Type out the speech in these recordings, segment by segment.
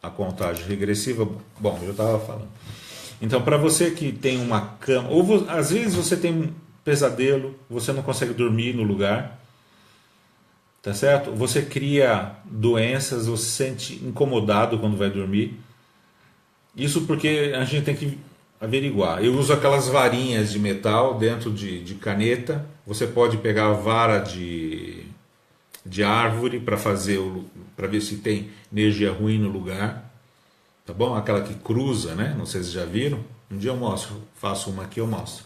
a contagem regressiva. Bom, eu estava falando. Então, para você que tem uma cama, ou às vezes você tem um pesadelo, você não consegue dormir no lugar, tá certo? Você cria doenças, você se sente incomodado quando vai dormir. Isso porque a gente tem que averiguar. Eu uso aquelas varinhas de metal dentro de caneta. Você pode pegar a vara de árvore para fazer para ver se tem energia ruim no lugar, tá bom? Aquela que cruza, né? Não sei se já viram. Um dia eu mostro, faço uma aqui eu mostro.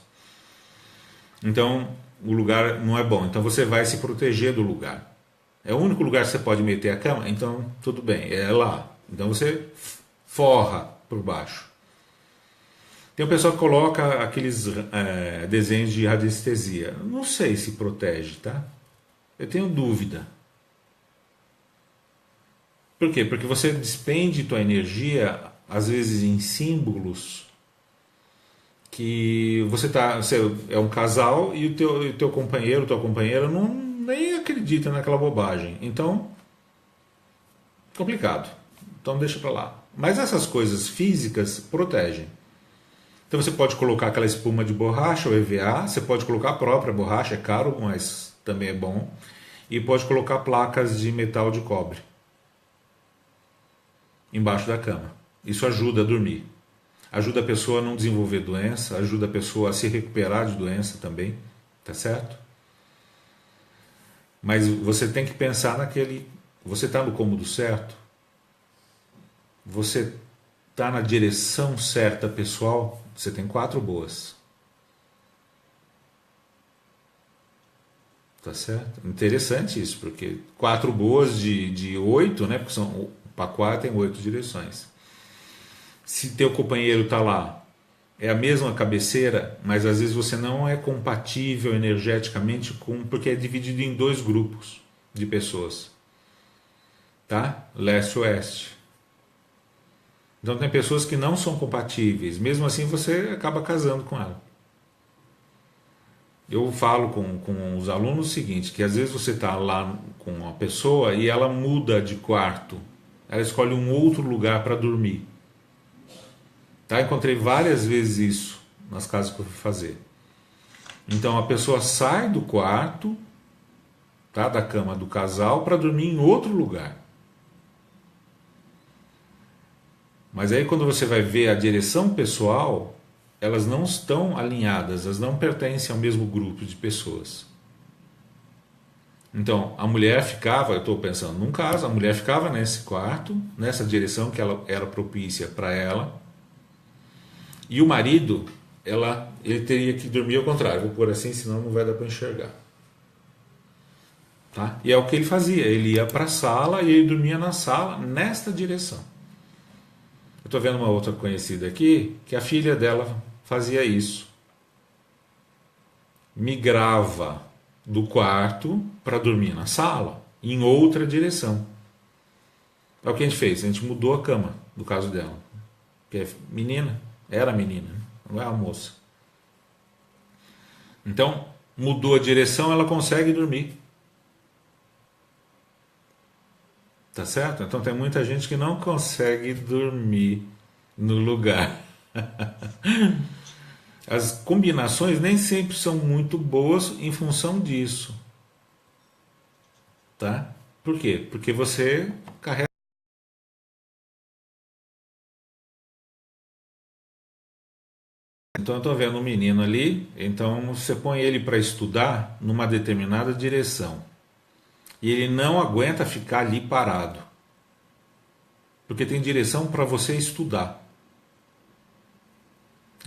Então o lugar não é bom. Então você vai se proteger do lugar. É o único lugar que você pode meter a cama. Então tudo bem, é lá. Então você forra por baixo. Tem o pessoal que coloca aqueles desenhos de radiestesia. Não sei se protege, tá? Eu tenho dúvida. Por quê? Porque você despende tua energia, às vezes, em símbolos que você é um casal e o teu companheiro, tua companheira, não nem acredita naquela bobagem. Então, complicado. Então deixa pra lá. Mas essas coisas físicas protegem. Então você pode colocar aquela espuma de borracha, o EVA, você pode colocar a própria borracha, é caro, mas também é bom. E pode colocar placas de metal de cobre embaixo da cama. Isso ajuda a dormir. Ajuda a pessoa a não desenvolver doença, ajuda a pessoa a se recuperar de doença também, tá certo? Mas você tem que pensar naquele... Você está no cômodo certo? Você está na direção certa, pessoal? Você tem 4 boas. Tá certo? Interessante isso, porque 4 boas de 8, né? Porque são, para 4 tem 8 direções. Se teu companheiro está lá, é a mesma cabeceira, mas às vezes você não é compatível energeticamente com, porque é dividido em 2 grupos de pessoas, tá? Leste e oeste. Então tem pessoas que não são compatíveis, mesmo assim você acaba casando com ela. Eu falo com os alunos o seguinte, que às vezes você está lá com uma pessoa e ela muda de quarto, ela escolhe um outro lugar para dormir. Tá? Encontrei várias vezes isso nas casas que eu fui fazer. Então a pessoa sai do quarto, tá, da cama do casal, para dormir em outro lugar. Mas aí quando você vai ver a direção pessoal, elas não estão alinhadas, elas não pertencem ao mesmo grupo de pessoas. Então a mulher ficava, eu estou pensando num caso, a mulher ficava nesse quarto, nessa direção que ela era propícia para ela, e o marido, ele teria que dormir ao contrário, vou pôr assim, senão não vai dar para enxergar. Tá? E é o que ele fazia, ele ia para a sala e ele dormia na sala, nesta direção. Eu estou vendo uma outra conhecida aqui, que a filha dela fazia isso. Migrava do quarto para dormir na sala, em outra direção. É o que a gente fez, a gente mudou a cama, no caso dela. Que é menina, era menina, não é a moça. Então, mudou a direção, ela consegue dormir. Tá certo? Então tem muita gente que não consegue dormir no lugar. As combinações nem sempre são muito boas em função disso. Tá? Por quê? Porque você carrega. Então eu estou vendo um menino ali, então você põe ele para estudar numa determinada direção. E ele não aguenta ficar ali parado. Porque tem direção para você estudar.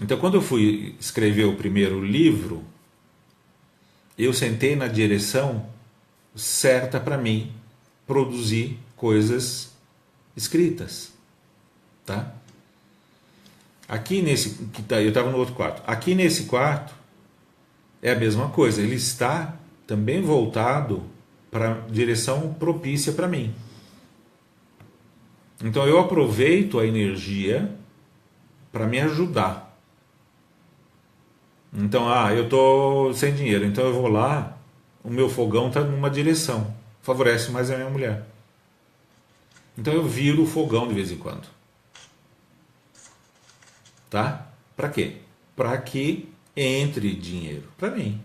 Então quando eu fui escrever o primeiro livro, eu sentei na direção certa para mim produzir coisas escritas, tá? Aqui nesse que tá, eu estava no outro quarto. Aqui nesse quarto é a mesma coisa. Ele está também voltado para a direção propícia para mim. Então eu aproveito a energia para me ajudar. Então, eu estou sem dinheiro, então eu vou lá, o meu fogão está numa direção, favorece mais a minha mulher. Então eu viro o fogão de vez em quando. Tá? Para quê? Para que entre dinheiro para mim.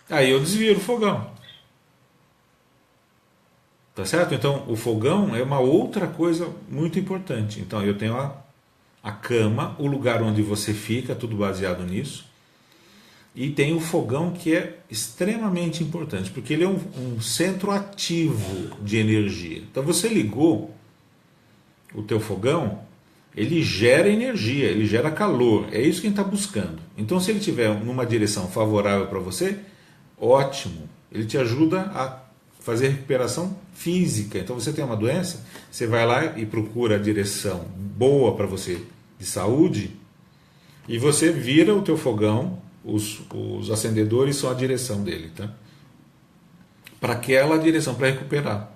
Aí eu desviro o fogão. Tá certo? Então o fogão é uma outra coisa muito importante. Então eu tenho a cama, o lugar onde você fica, tudo baseado nisso. E tem o fogão, que é extremamente importante, porque ele é um centro ativo de energia. Então você ligou o teu fogão, ele gera energia, ele gera calor. É isso que a gente está buscando. Então se ele estiver numa direção favorável para você, ótimo. Ele te ajuda a fazer recuperação física. Então você tem uma doença, você vai lá e procura a direção boa para você de saúde, e você vira o teu fogão. Os acendedores são a direção dele, tá? Para aquela direção, para recuperar.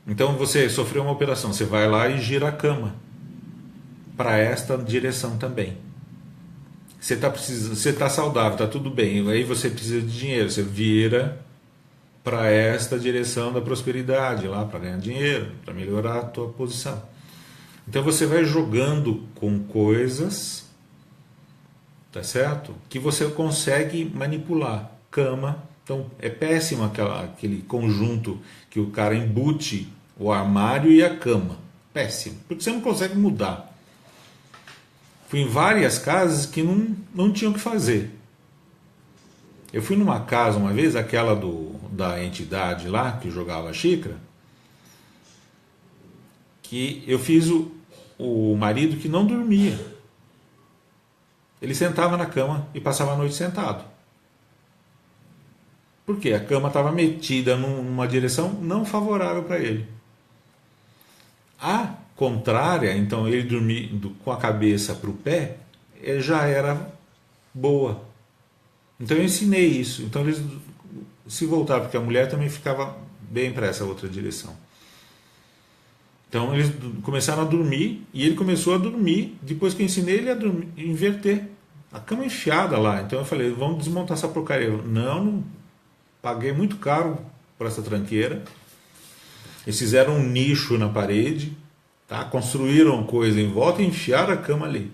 Então você sofreu uma operação, você vai lá e gira a cama para esta direção também. Você está saudável, está tudo bem, aí você precisa de dinheiro, você vira para esta direção da prosperidade, lá para ganhar dinheiro, para melhorar a tua posição. Então você vai jogando com coisas, tá certo? Que você consegue manipular. Cama, então é péssimo aquele conjunto que o cara embute o armário e a cama. Péssimo, porque você não consegue mudar. Fui em várias casas que não tinham o que fazer. Eu fui numa casa uma vez, aquela da entidade lá, que jogava xícara, que eu fiz o marido que não dormia. Ele sentava na cama e passava a noite sentado. Por quê? A cama estava metida numa direção não favorável para ele. A contrária, então ele dormir com a cabeça para o pé, já era boa. Então eu ensinei isso. Então eles se voltaram, porque a mulher também ficava bem para essa outra direção. Então eles começaram a dormir, e ele começou a dormir depois que eu ensinei ele a dormir, inverter. A cama enfiada lá. Então eu falei, vamos desmontar essa porcaria. Não paguei muito caro por essa tranqueira. Eles fizeram um nicho na parede, tá? Construíram coisa em volta e enfiaram a cama ali.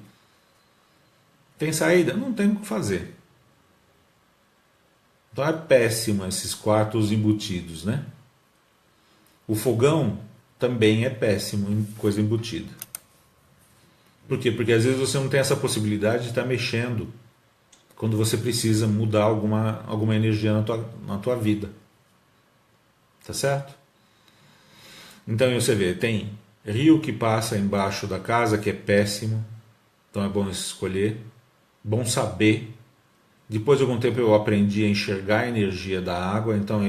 Tem saída? Não tem o que fazer. Então é péssimo esses quartos embutidos, né? O fogão também é péssimo em coisa embutida. Por quê? Porque às vezes você não tem essa possibilidade de estar mexendo quando você precisa mudar alguma energia na tua vida. Tá certo? Então você vê, tem rio que passa embaixo da casa, que é péssimo. Então é bom escolher. Bom saber. Depois de algum tempo eu aprendi a enxergar a energia da água. Então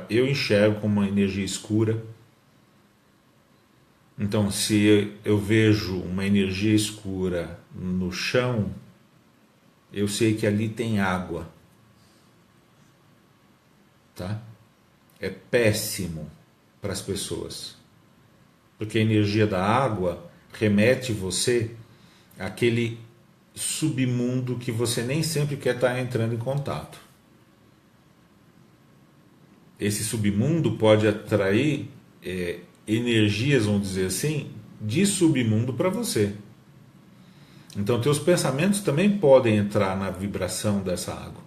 eu enxergo como uma energia escura. Então, se eu vejo uma energia escura no chão, eu sei que ali tem água. Tá? É péssimo para as pessoas. Porque a energia da água remete você àquele submundo que você nem sempre quer estar entrando em contato. Esse submundo pode atrair energias, vamos dizer assim, de submundo para você. Então teus pensamentos também podem entrar na vibração dessa água.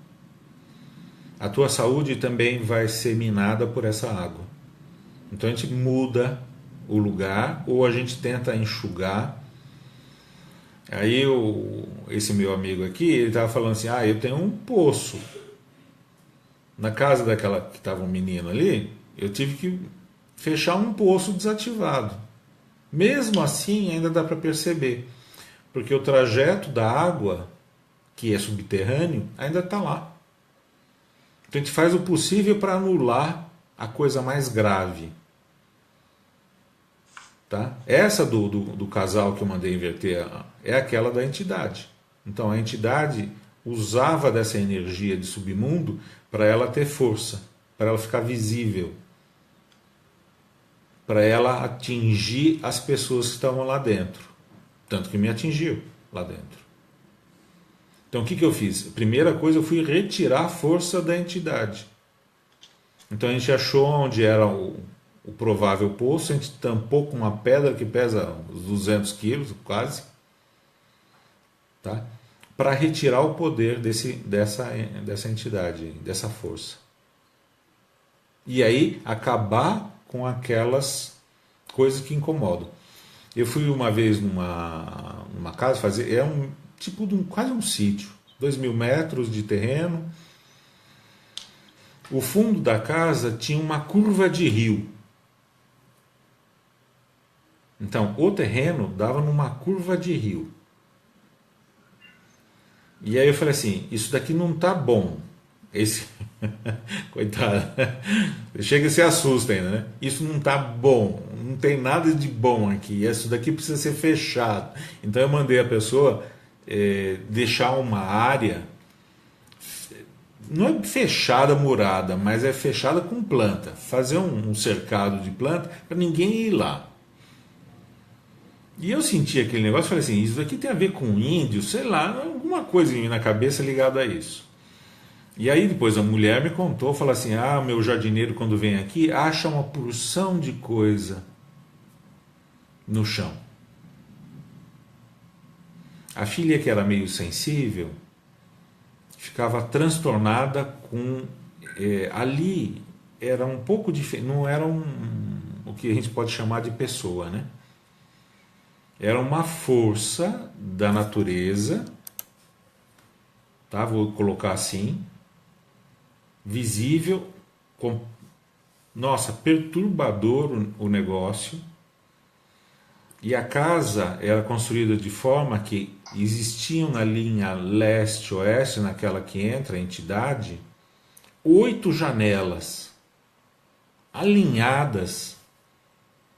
A tua saúde também vai ser minada por essa água. Então a gente muda o lugar, ou a gente tenta enxugar. Aí esse meu amigo aqui, ele estava falando assim, eu tenho um poço. Na casa daquela que estava um menino ali, eu tive que fechar um poço desativado. Mesmo assim, ainda dá para perceber, porque o trajeto da água, que é subterrâneo, ainda está lá. Então a gente faz o possível para anular a coisa mais grave. Tá? Essa do casal que eu mandei inverter é aquela da entidade. Então a entidade usava dessa energia de submundo para ela ter força, para ela ficar visível, para ela atingir as pessoas que estavam lá dentro. Tanto que me atingiu lá dentro. Então o que eu fiz? Primeira coisa, eu fui retirar a força da entidade. Então a gente achou onde era o provável poço, a gente tampou com uma pedra que pesa uns 200 quilos, quase, tá? Para retirar o poder dessa entidade, dessa força. E aí acabar com aquelas coisas que incomodam. Eu fui uma vez numa casa fazer, é um tipo de quase um sítio, 2.000 metros de terreno. O fundo da casa tinha uma curva de rio. Então, o terreno dava numa curva de rio. E aí eu falei assim, isso daqui não tá bom. Esse coitado, chega e se assusta ainda, né? Isso não tá bom, não tem nada de bom aqui. Isso daqui precisa ser fechado. Então eu mandei a pessoa deixar uma área, não é fechada, murada, mas é fechada com planta. Fazer um cercado de planta para ninguém ir lá. E eu senti aquele negócio e falei assim, isso daqui tem a ver com índio, sei lá, alguma coisa em mim na cabeça ligada a isso. E aí depois a mulher me contou, falou assim, meu jardineiro quando vem aqui acha uma porção de coisa no chão. A filha, que era meio sensível, ficava transtornada com... ali era um pouco diferente, não era o que a gente pode chamar de pessoa, né? Era uma força da natureza, tá? Vou colocar assim, visível, nossa, perturbador o negócio. E a casa era construída de forma que existiam na linha leste-oeste, naquela que entra a entidade, 8 janelas alinhadas.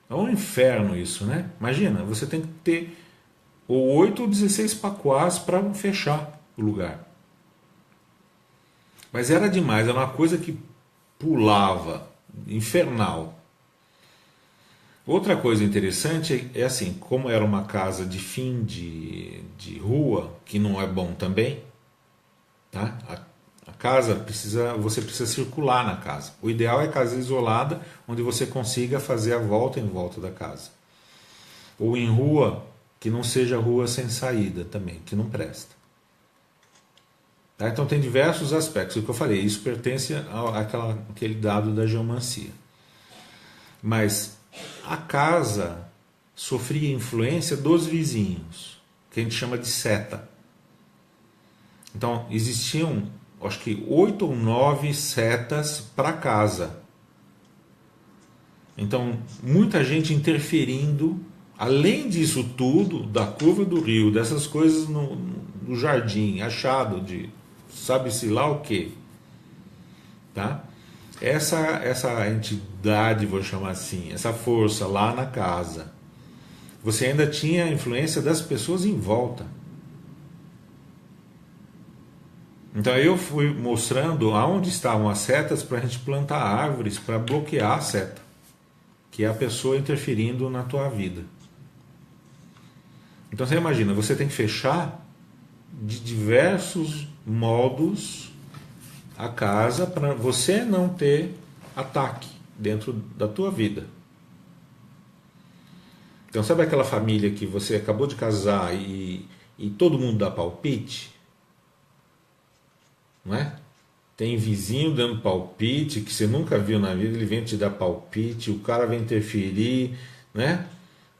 É um inferno isso, né? Imagina, você tem que ter ou 8 ou 16 pacoás para fechar o lugar. Mas era demais, era uma coisa que pulava, infernal. Outra coisa interessante é assim, como era uma casa de fim de rua, que não é bom também, tá? A casa você precisa circular na casa. O ideal é casa isolada, onde você consiga fazer a volta em volta da casa. Ou em rua, que não seja rua sem saída também, que não presta. Tá? Então tem diversos aspectos. O que eu falei, isso pertence àquele dado da geomancia. Mas a casa sofria influência dos vizinhos, que a gente chama de seta. Então existiam, acho que 8 ou 9 setas para casa. Então muita gente interferindo, além disso tudo, da curva do rio, dessas coisas no jardim, achado de sabe-se lá o que, tá? Essa entidade, vou chamar assim, essa força lá na casa, você ainda tinha a influência das pessoas em volta. Então eu fui mostrando aonde estavam as setas para a gente plantar árvores para bloquear a seta, que é a pessoa interferindo na tua vida. Então você imagina, você tem que fechar de diversos modos a casa para você não ter ataque dentro da tua vida. Então sabe aquela família que você acabou de casar e todo mundo dá palpite? Não é? Tem vizinho dando palpite que você nunca viu na vida, ele vem te dar palpite, o cara vem interferir, né?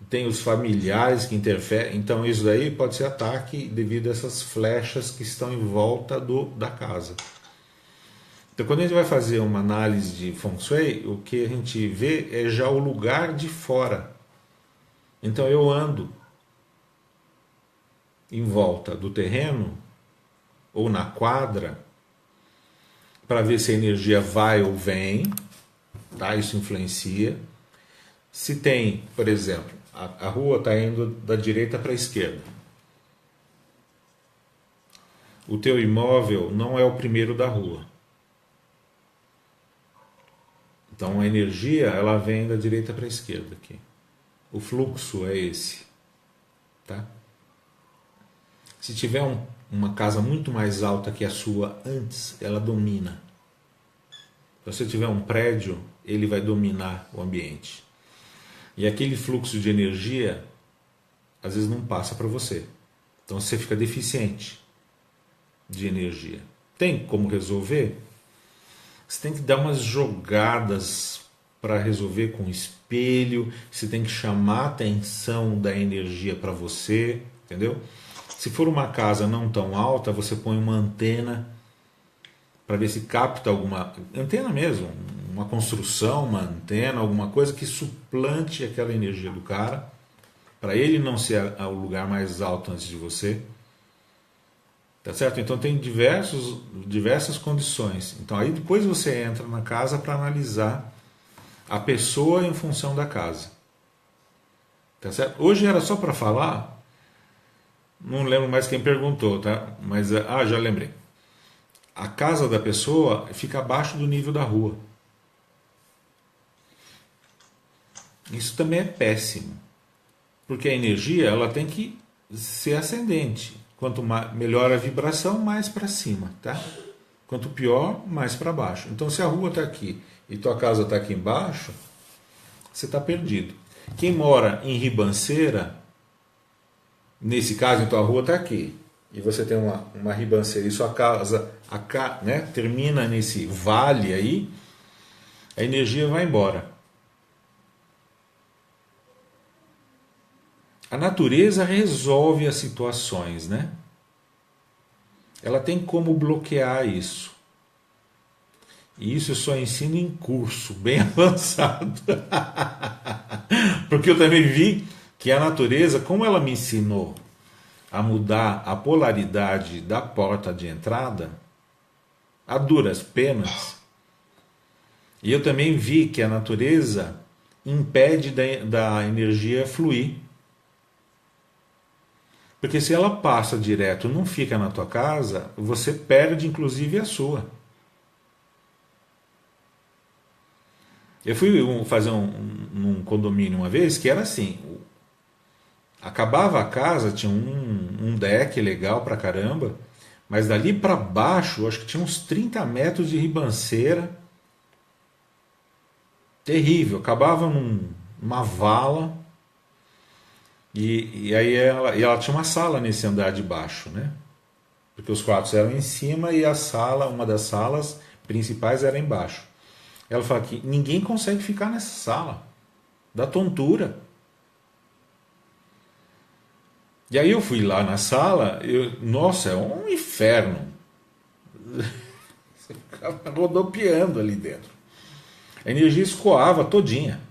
Tem os familiares que interferem, então isso daí pode ser ataque devido a essas flechas que estão em volta da casa. Então quando a gente vai fazer uma análise de Feng Shui, o que a gente vê é já o lugar de fora. Então eu ando em volta do terreno ou na quadra para ver se a energia vai ou vem, tá? Isso influencia. Se tem, por exemplo, a rua está indo da direita para a esquerda. O teu imóvel não é o primeiro da rua. Então a energia ela vem da direita para a esquerda aqui. O fluxo é esse, tá? Se tiver uma casa muito mais alta que a sua antes, ela domina. Se você tiver um prédio, ele vai dominar o ambiente. E aquele fluxo de energia, às vezes não passa para você. Então você fica deficiente de energia. Tem como resolver? Você tem que dar umas jogadas para resolver com o espelho, você tem que chamar a atenção da energia para você, entendeu? Se for uma casa não tão alta, você põe uma antena para ver se capta alguma antena mesmo, uma construção, uma antena, alguma coisa que suplante aquela energia do cara, para ele não ser o lugar mais alto antes de você. Tá certo? Então tem diversas condições. Então aí depois você entra na casa para analisar a pessoa em função da casa. Tá certo? Hoje era só para falar, não lembro mais quem perguntou, tá? Mas já lembrei. A casa da pessoa fica abaixo do nível da rua. Isso também é péssimo, porque a energia ela tem que ser ascendente. Quanto melhor a vibração, mais para cima, tá? Quanto pior, mais para baixo. Então, se a rua está aqui e tua casa está aqui embaixo, você está perdido. Quem mora em ribanceira, nesse caso, então a rua está aqui e você tem uma ribanceira e sua casa né, termina nesse vale aí, a energia vai embora. A natureza resolve as situações, né? Ela tem como bloquear isso. E isso eu só ensino em curso, bem avançado. Porque eu também vi que a natureza, como ela me ensinou a mudar a polaridade da porta de entrada, a duras penas, e eu também vi que a natureza impede da energia fluir. Porque se ela passa direto e não fica na tua casa, você perde inclusive a sua. Eu fui fazer num condomínio uma vez que era assim, acabava a casa, tinha um deck legal pra caramba, mas dali para baixo, acho que tinha uns 30 metros de ribanceira, terrível, acabava numa vala. E aí ela tinha uma sala nesse andar de baixo, né? Porque os quartos eram em cima e a sala, uma das salas principais era embaixo. Ela fala que ninguém consegue ficar nessa sala, dá tontura. E aí eu fui lá na sala, nossa, é um inferno. Você ficava rodopiando ali dentro. A energia escoava todinha.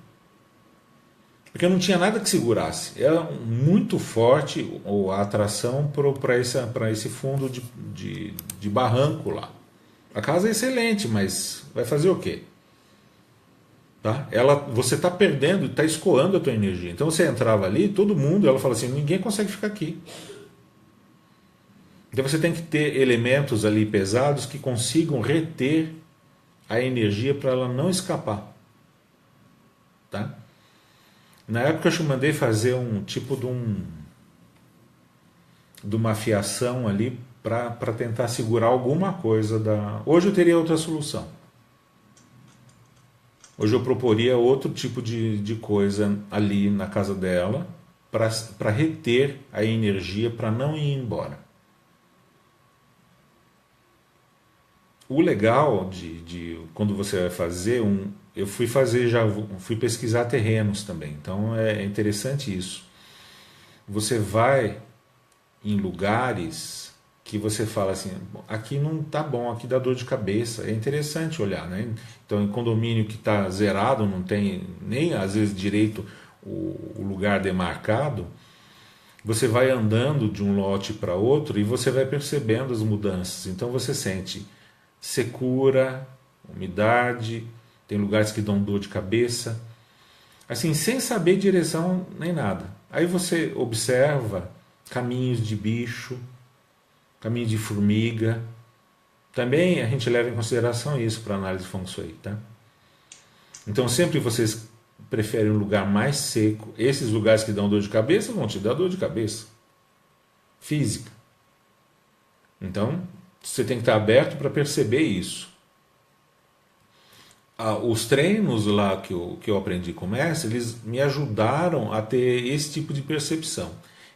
Porque não tinha nada que segurasse. Era muito forte a atração para esse fundo de barranco lá. A casa é excelente, mas vai fazer o quê? Tá? Você está perdendo, está escoando a tua energia. Então você entrava ali, todo mundo, ela fala assim, ninguém consegue ficar aqui. Então você tem que ter elementos ali pesados que consigam reter a energia para ela não escapar. Tá? Na época eu mandei fazer um tipo de uma fiação ali para tentar segurar alguma coisa da. Hoje eu teria outra solução. Hoje eu proporia outro tipo de coisa ali na casa dela para reter a energia para não ir embora. O legal de quando você vai fazer eu fui pesquisar terrenos também, então é interessante isso. Você vai em lugares que você fala assim, aqui não tá bom, aqui dá dor de cabeça, é interessante olhar, né? Então em condomínio que está zerado, não tem nem às vezes direito o lugar demarcado, você vai andando de um lote para outro e você vai percebendo as mudanças, então você sente secura, umidade, tem lugares que dão dor de cabeça, assim, sem saber direção nem nada. Aí você observa caminhos de bicho, caminhos de formiga. Também a gente leva em consideração isso para análise de Feng Shui, tá? Então sempre vocês preferem um lugar mais seco. Esses lugares que dão dor de cabeça vão te dar dor de cabeça física. Então você tem que estar aberto para perceber isso. os treinos lá que eu aprendi com o mestre, eles me ajudaram a ter esse tipo de percepção.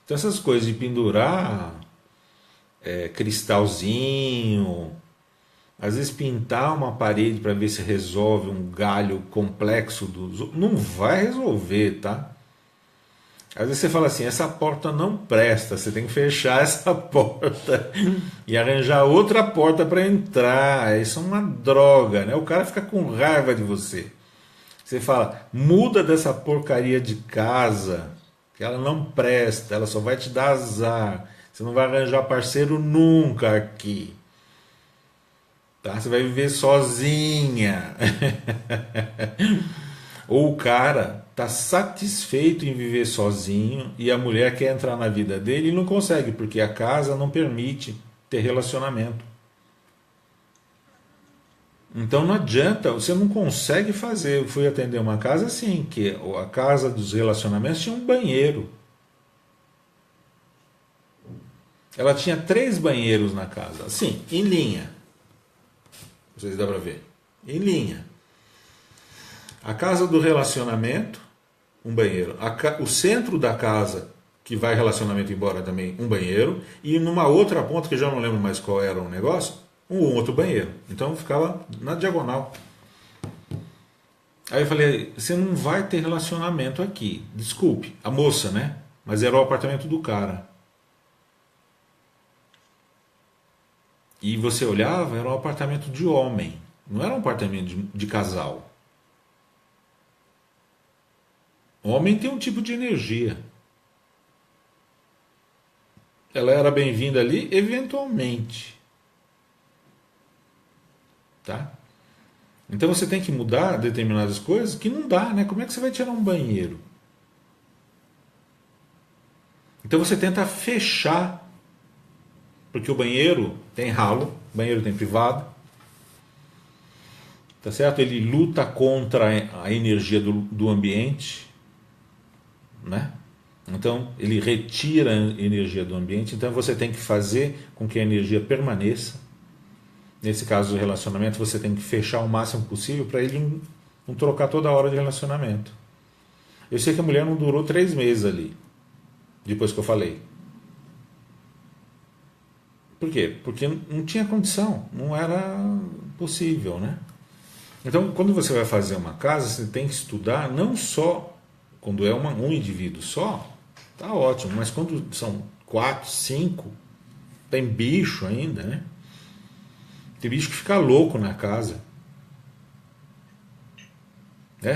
Então essas coisas de pendurar cristalzinho, às vezes pintar uma parede para ver se resolve um galho complexo não vai resolver, tá? Às vezes você fala assim, essa porta não presta, você tem que fechar essa porta e arranjar outra porta para entrar. Isso é uma droga, né? O cara fica com raiva de você. Você fala, muda dessa porcaria de casa, que ela não presta, ela só vai te dar azar. Você não vai arranjar parceiro nunca aqui. Tá? Você vai viver sozinha. Ou o cara está satisfeito em viver sozinho e a mulher quer entrar na vida dele e não consegue, porque a casa não permite ter relacionamento. Então não adianta, você não consegue fazer. Eu fui atender uma casa assim, que a casa dos relacionamentos tinha um banheiro. Ela tinha 3 banheiros na casa, assim, em linha. Não sei se dá para ver. Em linha. A casa do relacionamento, um banheiro. O centro da casa, que vai relacionamento embora também, um banheiro. E numa outra ponta, que eu já não lembro mais qual era o negócio, um outro banheiro. Então ficava na diagonal. Aí eu falei, você não vai ter relacionamento aqui. Desculpe, a moça, né? Mas era o apartamento do cara. E você olhava, era um apartamento de homem. Não era um apartamento de casal. Homem tem um tipo de energia. Ela era bem-vinda ali, eventualmente. Tá? Então você tem que mudar determinadas coisas que não dá, né? Como é que você vai tirar um banheiro? Então você tenta fechar, porque o banheiro tem ralo, o banheiro tem privado, tá certo? Ele luta contra a energia do ambiente, né? Então ele retira a energia do ambiente, então você tem que fazer com que a energia permaneça. Nesse caso do relacionamento, você tem que fechar o máximo possível para ele não trocar toda hora de relacionamento. Eu sei que a mulher não durou 3 meses ali, depois que eu falei. Por quê? Porque não tinha condição, não era possível, né? Então, quando você vai fazer uma casa, você tem que estudar não só quando é um indivíduo só, tá ótimo, mas quando são 4, 5, tem bicho ainda, né? Tem bicho que fica louco na casa.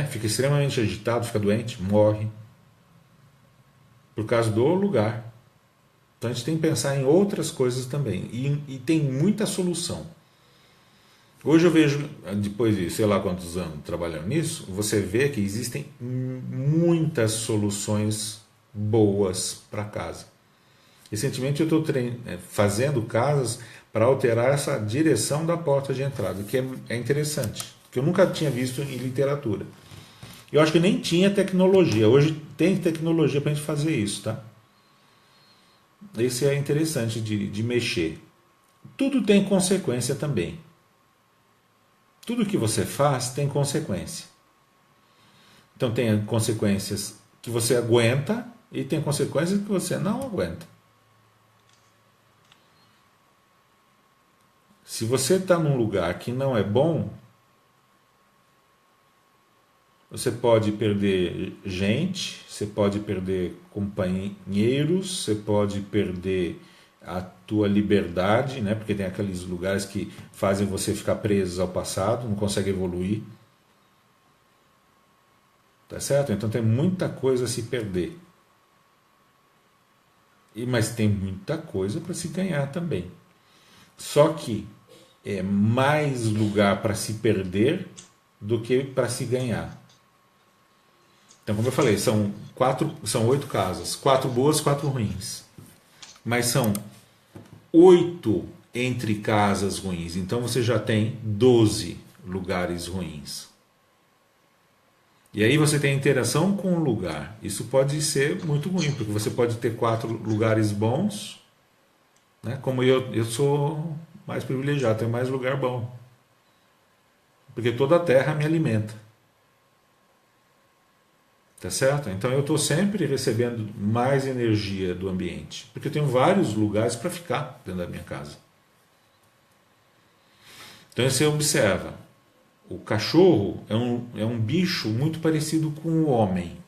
Fica extremamente agitado, fica doente, morre. Por causa do lugar. Então a gente tem que pensar em outras coisas também. E tem muita solução. Hoje eu vejo, depois de sei lá quantos anos trabalhando nisso, você vê que existem muitas soluções boas para casa. Recentemente eu estou fazendo casas para alterar essa direção da porta de entrada, que é interessante, que eu nunca tinha visto em literatura. Eu acho que nem tinha tecnologia. Hoje tem tecnologia para a gente fazer isso, tá? Esse é interessante de mexer. Tudo tem consequência também. Tudo que você faz tem consequência. Então tem consequências que você aguenta e tem consequências que você não aguenta. Se você está num lugar que não é bom, você pode perder gente, você pode perder companheiros, você pode perder a tua liberdade, né? Porque tem aqueles lugares que fazem você ficar preso ao passado, não consegue evoluir. Tá certo? Então tem muita coisa a se perder. Mas tem muita coisa para se ganhar também. Só que é mais lugar para se perder do que para se ganhar. Então, como eu falei, são 8 casas, 4 boas, 4 ruins. Mas são 8 entre casas ruins. Então você já tem 12 lugares ruins. E aí você tem interação com o lugar. Isso pode ser muito ruim, porque você pode ter 4 lugares bons, né? Como eu sou mais privilegiado, tenho mais lugar bom. porque toda a terra me alimenta. Tá certo? Então eu estou sempre recebendo mais energia do ambiente, porque eu tenho vários lugares para ficar dentro da minha casa. Então você observa, o cachorro é um bicho muito parecido com o homem,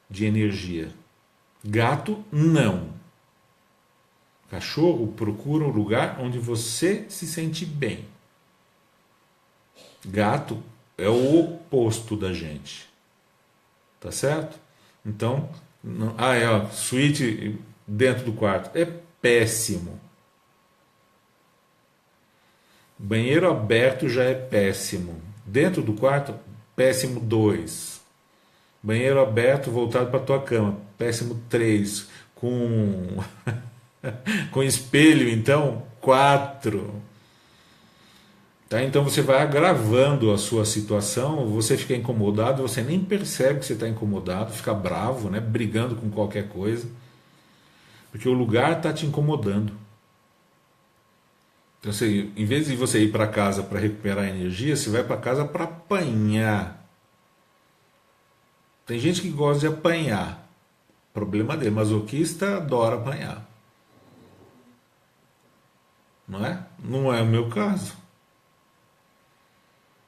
de energia. Gato, não. Cachorro procura um lugar onde você se sente bem. Gato é o oposto da gente. Tá certo? Então, suíte dentro do quarto. É péssimo. Banheiro aberto já é péssimo. Dentro do quarto, péssimo 2. Banheiro aberto voltado para tua cama, péssimo 3. Com espelho, então, 4. Tá? Então você vai agravando a sua situação, você fica incomodado, você nem percebe que você está incomodado, fica bravo, né? Brigando com qualquer coisa, porque o lugar está te incomodando. Então, em vez de você ir para casa para recuperar energia, você vai para casa para apanhar. Tem gente que gosta de apanhar. Problema dele, masoquista adora apanhar. Não é? Não é o meu caso.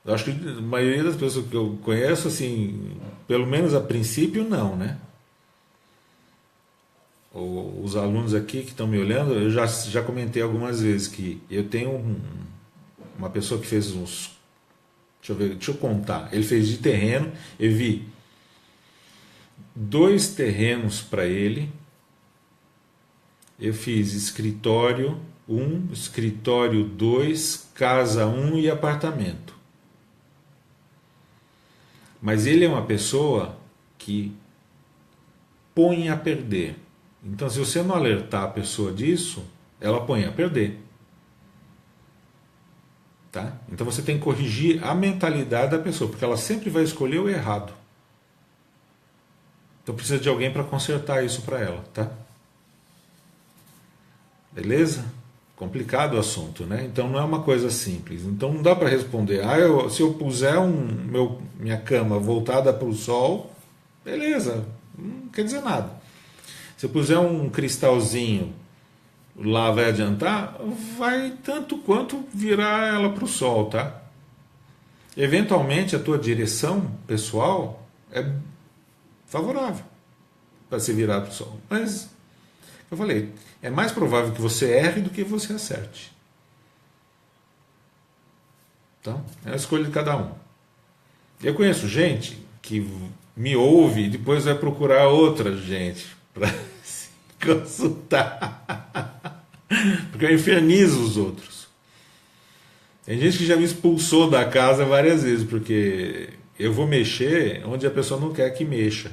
Eu acho que a maioria das pessoas que eu conheço, assim, pelo menos a princípio, não, né? Os alunos aqui que estão me olhando, eu já comentei algumas vezes que eu tenho uma pessoa que fez uns... Deixa eu contar. Ele fez de terreno, eu vi 2 terrenos para ele. Eu fiz escritório 1, escritório 2, casa 1 e apartamento. Mas ele é uma pessoa que põe a perder. Então, se você não alertar a pessoa disso, ela põe a perder. Tá? Então você tem que corrigir a mentalidade da pessoa, porque ela sempre vai escolher o errado. Então precisa de alguém para consertar isso para ela, tá? Beleza? Complicado o assunto, né? Então não é uma coisa simples. Então não dá para responder. Se eu puser minha cama voltada para o sol, beleza, não quer dizer nada. Se eu puser um cristalzinho lá, vai adiantar? Vai tanto quanto virar ela para o sol, tá? Eventualmente a tua direção pessoal é favorável para se virar para o sol. Mas, eu falei, é mais provável que você erre do que você acerte. Então, é a escolha de cada um. Eu conheço gente que me ouve e depois vai procurar outra gente para se consultar. Porque eu infernizo os outros. Tem gente que já me expulsou da casa várias vezes, porque eu vou mexer onde a pessoa não quer que mexa.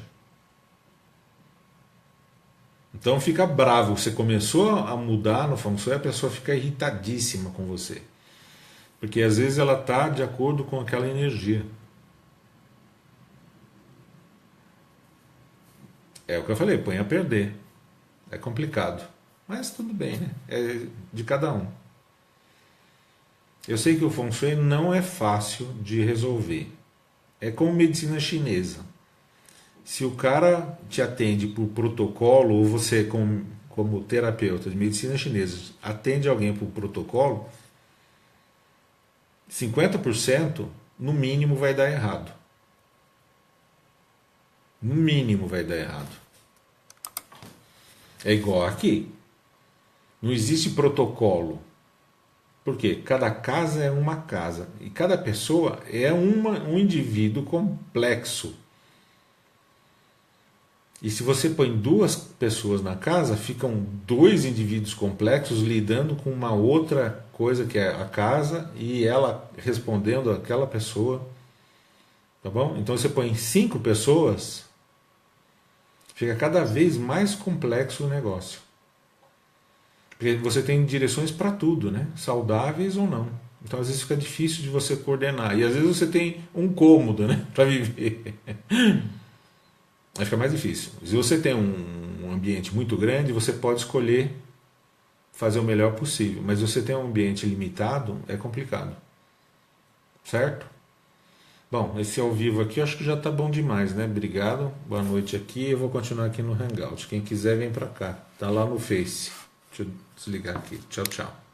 Então fica bravo. Você começou a mudar no Feng Shui, a pessoa fica irritadíssima com você. Porque às vezes ela está de acordo com aquela energia. É o que eu falei, põe a perder. É complicado. Mas tudo bem, né? É de cada um. Eu sei que o Feng Shui não é fácil de resolver. É como medicina chinesa. Se o cara te atende por protocolo, ou você como terapeuta de medicina chinesa atende alguém por protocolo, 50% no mínimo vai dar errado. No mínimo vai dar errado. É igual aqui. Não existe protocolo. Por quê? Cada casa é uma casa. E cada pessoa é um indivíduo complexo. E se você põe 2 pessoas na casa, ficam 2 indivíduos complexos lidando com uma outra coisa que é a casa e ela respondendo àquela pessoa. Tá bom? Então você põe 5 pessoas, fica cada vez mais complexo o negócio. Porque você tem direções para tudo, né? Saudáveis ou não. Então às vezes fica difícil de você coordenar. E às vezes você tem um cômodo, né, para viver. Aí fica mais difícil. Se você tem um ambiente muito grande, você pode escolher fazer o melhor possível. Mas se você tem um ambiente limitado, é complicado. Certo? Bom, esse ao vivo aqui eu acho que já tá bom demais, né? Obrigado. Boa noite aqui. Eu vou continuar aqui no Hangout. Quem quiser, vem para cá. Tá lá no Face. Deixa eu desligar aqui. Tchau, tchau.